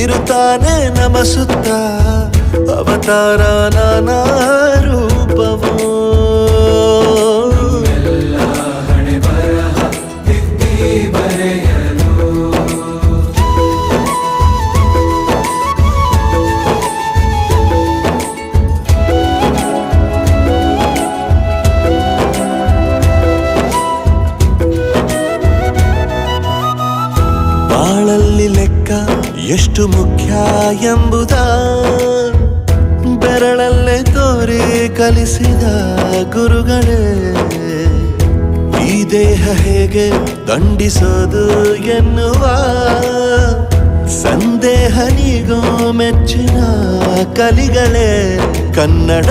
ಇರುತ್ತಾನೆ ನಮ ಸುತ್ತ ಅವತಾರ ನಾನಾ ರೂಪವೋ. ಬಾಳಲ್ಲಿ ಲೆಕ್ಕ ಎಷ್ಟು ಮುಖ್ಯ ಎಂಬುದ ಬೆರಳಲ್ಲೇ ತೋರಿ ಕಲಿಸಿದ ಗುರುಗಳೇ. ಈ ದೇಹ ಹೇಗೆ ದಂಡಿಸೋದು ಎನ್ನುವ ಸಂದೇಹ ನೀಗೋ ಮೆಚ್ಚಿನ ಕಲಿಗಳೇ. ಕನ್ನಡ